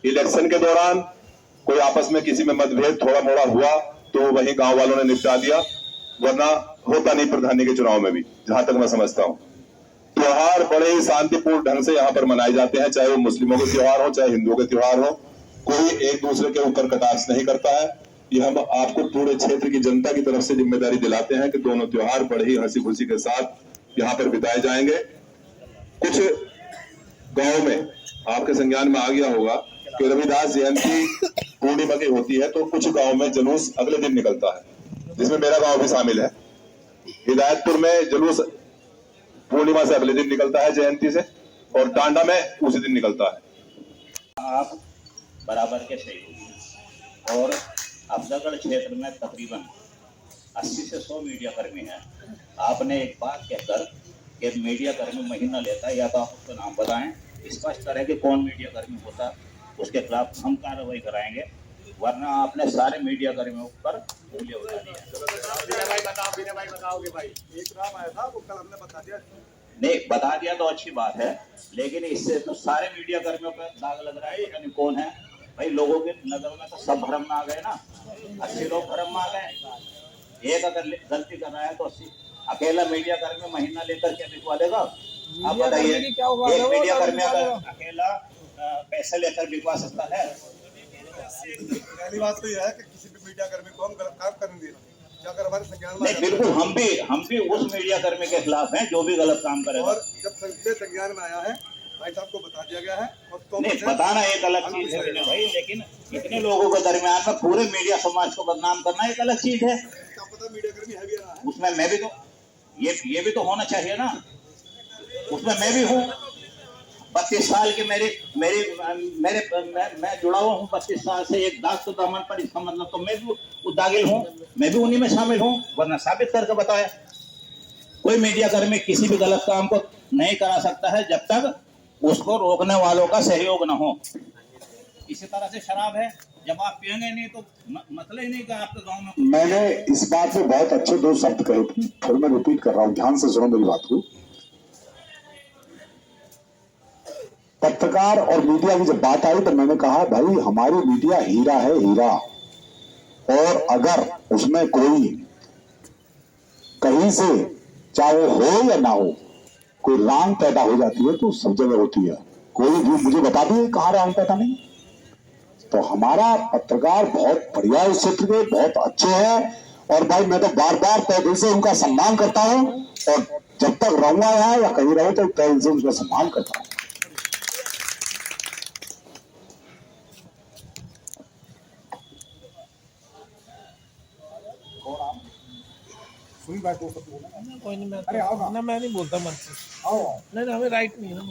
Election के दौरान कोई आपस में किसी में मतभेद थोड़ा मोड़ा हुआ तो वही गांव वालों ने निपटा दिया, वरना होता नहीं प्रधानी के चुनाव में भी, जहां तक मैं समझता हूं। त्योहार बड़े ही शांतिपूर्ण ढंग से यहाँ पर मनाए जाते हैं, चाहे वो मुस्लिमों के त्योहार हो चाहे हिंदुओं के त्योहार हो। कोई एक दूसरे के ऊपर कटाक्ष नहीं करता है। ये हम आपको पूरे क्षेत्र की जनता की तरफ से जिम्मेदारी दिलाते हैं कि दोनों त्योहार बड़े ही हंसी खुशी के साथ यहाँ पर बिताए जाएंगे। कुछ गांव में आपके संज्ञान में आ गया होगा कि रविदास जयंती पूर्णिमा की होती है तो कुछ गांव में जुलूस अगले दिन निकलता है, जिसमें मेरा गांव भी शामिल है। हिदायतपुर में जुलूस पूर्णिमा से अगले दिन निकलता है जयंती से, और टांडा में उसी दिन निकलता है। आप बराबर के सहयोगी और अफजलगढ़ क्षेत्र में तकरीबन 80 से 100 मीडिया कर्मी हैं। आपने एक बात कहकर कि मीडिया कर्मी महीना लेता है, या तो आप उसका नाम बताएं, स्पष्ट करें कि कौन मीडिया कर्मी होता है, उसके खिलाफ हम कार्रवाई कराएंगे, वरना आपने सारे मीडिया कर्मियों पर उंगली उठा दी है। एक नाम आया था वो कल हमने बता दिया। नहीं बता दिया तो अच्छी बात है, लेकिन इससे तो सारे मीडिया कर्मियों पर दाग लग रहा है। पता नहीं कौन है भाई, लोगों के नजर में तो सब भ्रम में आ गए ना, 80 लोग भ्रम में आ गए। एक अगर गलती कर रहा है तो 80 अकेला मीडिया कर्मी महीना लेकर क्या बिकवा देगा? आप बताइए, एक मीडिया कर्मी अगर अकेला पैसे लेकर बिकवा सकता है? पहली बात तो यह है कि किसी भी मीडिया कर्मी को हम गलत काम करने देना, क्या अगर हमारे संज्ञान में नहीं, बिल्कुल हम भी उस मीडिया कर्मी के खिलाफ हैं जो भी गलत काम करेगा। और जब संज्ञान में आया है भाई साहब को बता दिया गया है। और तो नहीं बताना एक अलग चीज है भाई, लेकिन इतने लोगों के दरमियान में पूरे मीडिया समाज को बदनाम करना एक अलग चीज है। क्या पता मीडिया कर्मी है भी रहा है उसमें मैं भी तो ये भी तो होना चाहिए ना, उसमें मैं भी हूँ। 32 साल के मैं जुड़ा हुआ हूँ 32 साल से एक दाग तो दामन पर, इसका मतलब तो मैं भी उस दागिल हूँ, मैं भी उन्हीं में शामिल हूँ, वरना साबित करके बताया। कोई मीडिया कर्मी किसी भी गलत काम को नहीं करा सकता है जब तक उसको रोकने वालों का सहयोग न हो। इसी तरह से शराब है, जब आप पियेंगे नहीं तो मतलब ही नहीं कि आपके गांव में। मैंने इस बात में बहुत अच्छे 2 शब्द कहे थे, फिर मैं रिपीट कर रहा हूं, ध्यान से सुनो मेरी बात को। पत्रकार और मीडिया की जब बात आई तो मैंने कहा भाई हमारी मीडिया हीरा है, हीरा, और अगर उसमें कोई कहीं से चाहे हो या ना हो कोई रांग पैदा हो जाती है तो सब जगह होती है। कोई भी मुझे बता दिए कहां रांग पैदा नहीं। तो हमारा पत्रकार बहुत बढ़िया इस क्षेत्र के, बहुत अच्छे हैं, और भाई मैं तो बार बार तय दिल से उनका सम्मान करता हूं, और जब तक रहूंगा यहाँ या कहीं रहूं तो तय दिल से उनका सम्मान करता हूं। कोई नहीं, मैं नहीं बोलता मन से। नहीं, हमें राइट नहीं है ना।